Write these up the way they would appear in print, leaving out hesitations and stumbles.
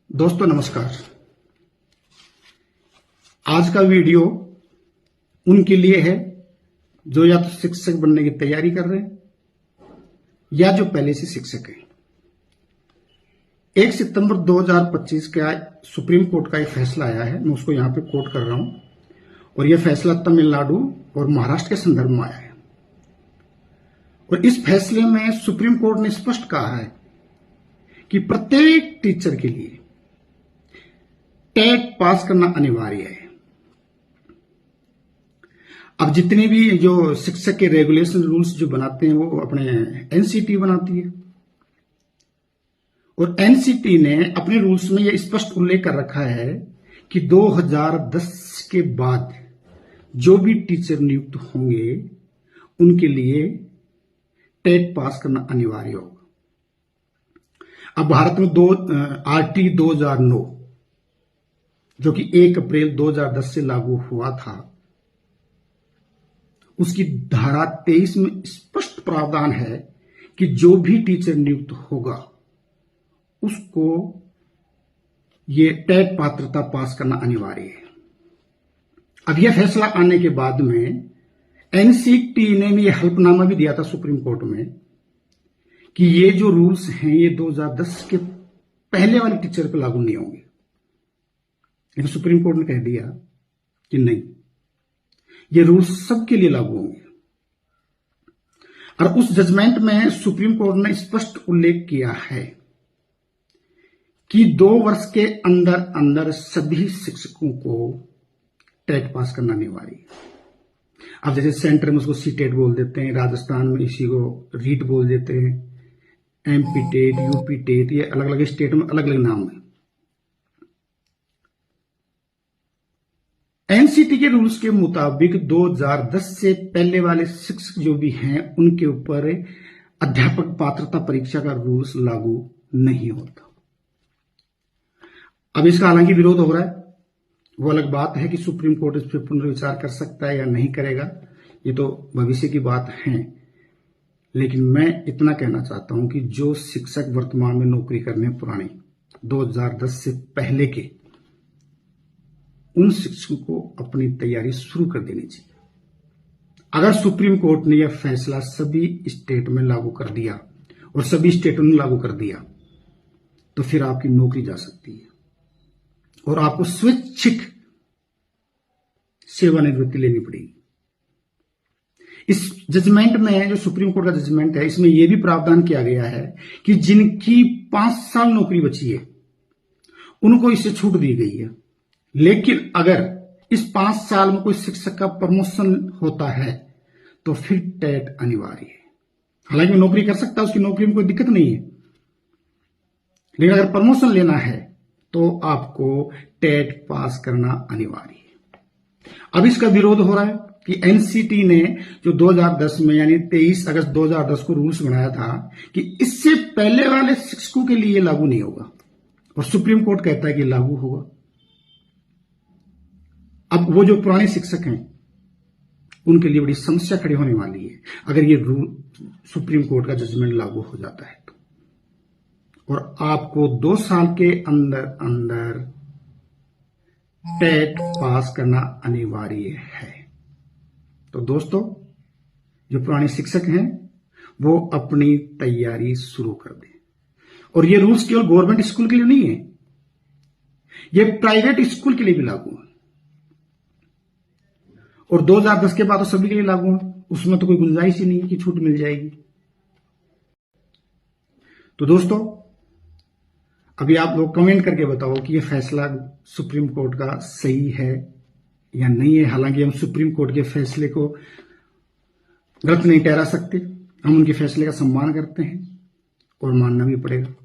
दोस्तों नमस्कार। आज का वीडियो उनके लिए है जो या तो शिक्षक बनने की तैयारी कर रहे हैं या जो पहले से शिक्षक हैं। 1 सितंबर 2025 का सुप्रीम कोर्ट का एक फैसला आया है, मैं उसको यहां पे कोट कर रहा हूं। और यह फैसला तमिलनाडु और महाराष्ट्र के संदर्भ में आया है। और इस फैसले में सुप्रीम कोर्ट ने स्पष्ट कहा है कि प्रत्येक टीचर के लिए टेट पास करना अनिवार्य है। अब जितने भी जो शिक्षक के रेगुलेशन रूल्स जो बनाते हैं वो अपने एनसीटी बनाती है। और एनसीटी ने अपने रूल्स में यह स्पष्ट उल्लेख कर रखा है कि 2010 के बाद जो भी टीचर नियुक्त होंगे उनके लिए टेट पास करना अनिवार्य होगा। अब भारत में आरटी 2009 जो कि 1 अप्रैल 2010 से लागू हुआ था, उसकी धारा 23 में स्पष्ट प्रावधान है कि जो भी टीचर नियुक्त होगा उसको ये टेट पात्रता पास करना अनिवार्य है। अब यह फैसला आने के बाद में एनसीटी ने भी यह हल्फनामा भी दिया था सुप्रीम कोर्ट में कि ये जो रूल्स हैं ये 2010 के पहले वाले टीचर पर लागू नहीं होंगे। लेकिन सुप्रीम कोर्ट ने कह दिया कि नहीं, ये रूल्स सबके लिए लागू होंगे। और उस जजमेंट में सुप्रीम कोर्ट ने स्पष्ट उल्लेख किया है कि 2 वर्ष के अंदर अंदर सभी शिक्षकों को टेट पास करना अनिवार्य है। अब जैसे सेंटर में उसको सीटेट बोल देते हैं, राजस्थान में इसी को रीट बोल देते हैं, एमपी टेट, यूपी टेट, ये अलग अलग स्टेट में अलग अलग नाम है। एनसीटी के रूल्स के मुताबिक 2010 से पहले वाले शिक्षक जो भी हैं उनके ऊपर अध्यापक पात्रता परीक्षा का रूल्स लागू नहीं होता। अब इसका हालांकि विरोध हो रहा है, वो अलग बात है कि सुप्रीम कोर्ट इस पर पुनर्विचार कर सकता है या नहीं करेगा, ये तो भविष्य की बात है। लेकिन मैं इतना कहना चाहता हूं कि जो शिक्षक वर्तमान में नौकरी करने पुराने 2010 से पहले के, उन शिक्षकों को अपनी तैयारी शुरू कर देनी चाहिए। अगर सुप्रीम कोर्ट ने यह फैसला सभी स्टेट में लागू कर दिया और सभी स्टेटों ने लागू कर दिया तो फिर आपकी नौकरी जा सकती है और आपको स्वैच्छिक सेवानिवृत्ति लेनी पड़ेगी। इस जजमेंट में, जो सुप्रीम कोर्ट का जजमेंट है, इसमें यह भी प्रावधान किया गया है कि जिनकी 5 साल नौकरी बची है उनको इससे छूट दी गई है। लेकिन अगर इस 5 साल में कोई शिक्षक का प्रमोशन होता है तो फिर टेट अनिवार्य है। हालांकि वो नौकरी कर सकता है, उसकी नौकरी में कोई दिक्कत नहीं है, लेकिन अगर प्रमोशन लेना है तो आपको टेट पास करना अनिवार्य है। अब इसका विरोध हो रहा है कि एनसीटी ने जो 2010 में यानी 23 अगस्त 2010 को रूल्स बनाया था कि इससे पहले वाले शिक्षकों के लिए लागू नहीं होगा, और सुप्रीम कोर्ट कहता है कि लागू होगा। अब वो जो पुराने शिक्षक हैं उनके लिए बड़ी समस्या खड़ी होने वाली है अगर ये रूल सुप्रीम कोर्ट का जजमेंट लागू हो जाता है तो। और आपको 2 साल के अंदर अंदर टेट पास करना अनिवार्य है। तो दोस्तों, जो पुराने शिक्षक हैं वो अपनी तैयारी शुरू कर दें। और ये रूल्स केवल गवर्नमेंट स्कूल के लिए नहीं है, ये प्राइवेट स्कूल के लिए भी लागू है। और 2010 के बाद तो सभी के लिए लागू है, उसमें तो कोई गुंजाइश ही नहीं है कि छूट मिल जाएगी। तो दोस्तों, अभी आप लोग कमेंट करके बताओ कि यह फैसला सुप्रीम कोर्ट का सही है या नहीं है। हालांकि हम सुप्रीम कोर्ट के फैसले को गलत नहीं ठहरा सकते, हम उनके फैसले का सम्मान करते हैं और मानना भी पड़ेगा।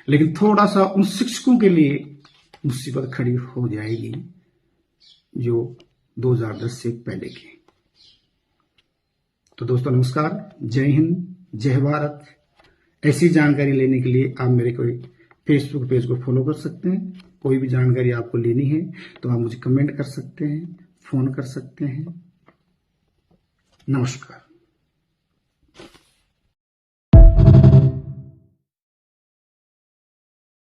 लेकिन थोड़ा सा उन शिक्षकों के लिए मुसीबत खड़ी हो जाएगी जो 2010 से पहले के। तो दोस्तों नमस्कार, जय हिंद, जय भारत। ऐसी जानकारी लेने के लिए आप मेरे कोई फेसबुक पेज को फॉलो कर सकते हैं। कोई भी जानकारी आपको लेनी है तो आप मुझे कमेंट कर सकते हैं, फोन कर सकते हैं। नमस्कार।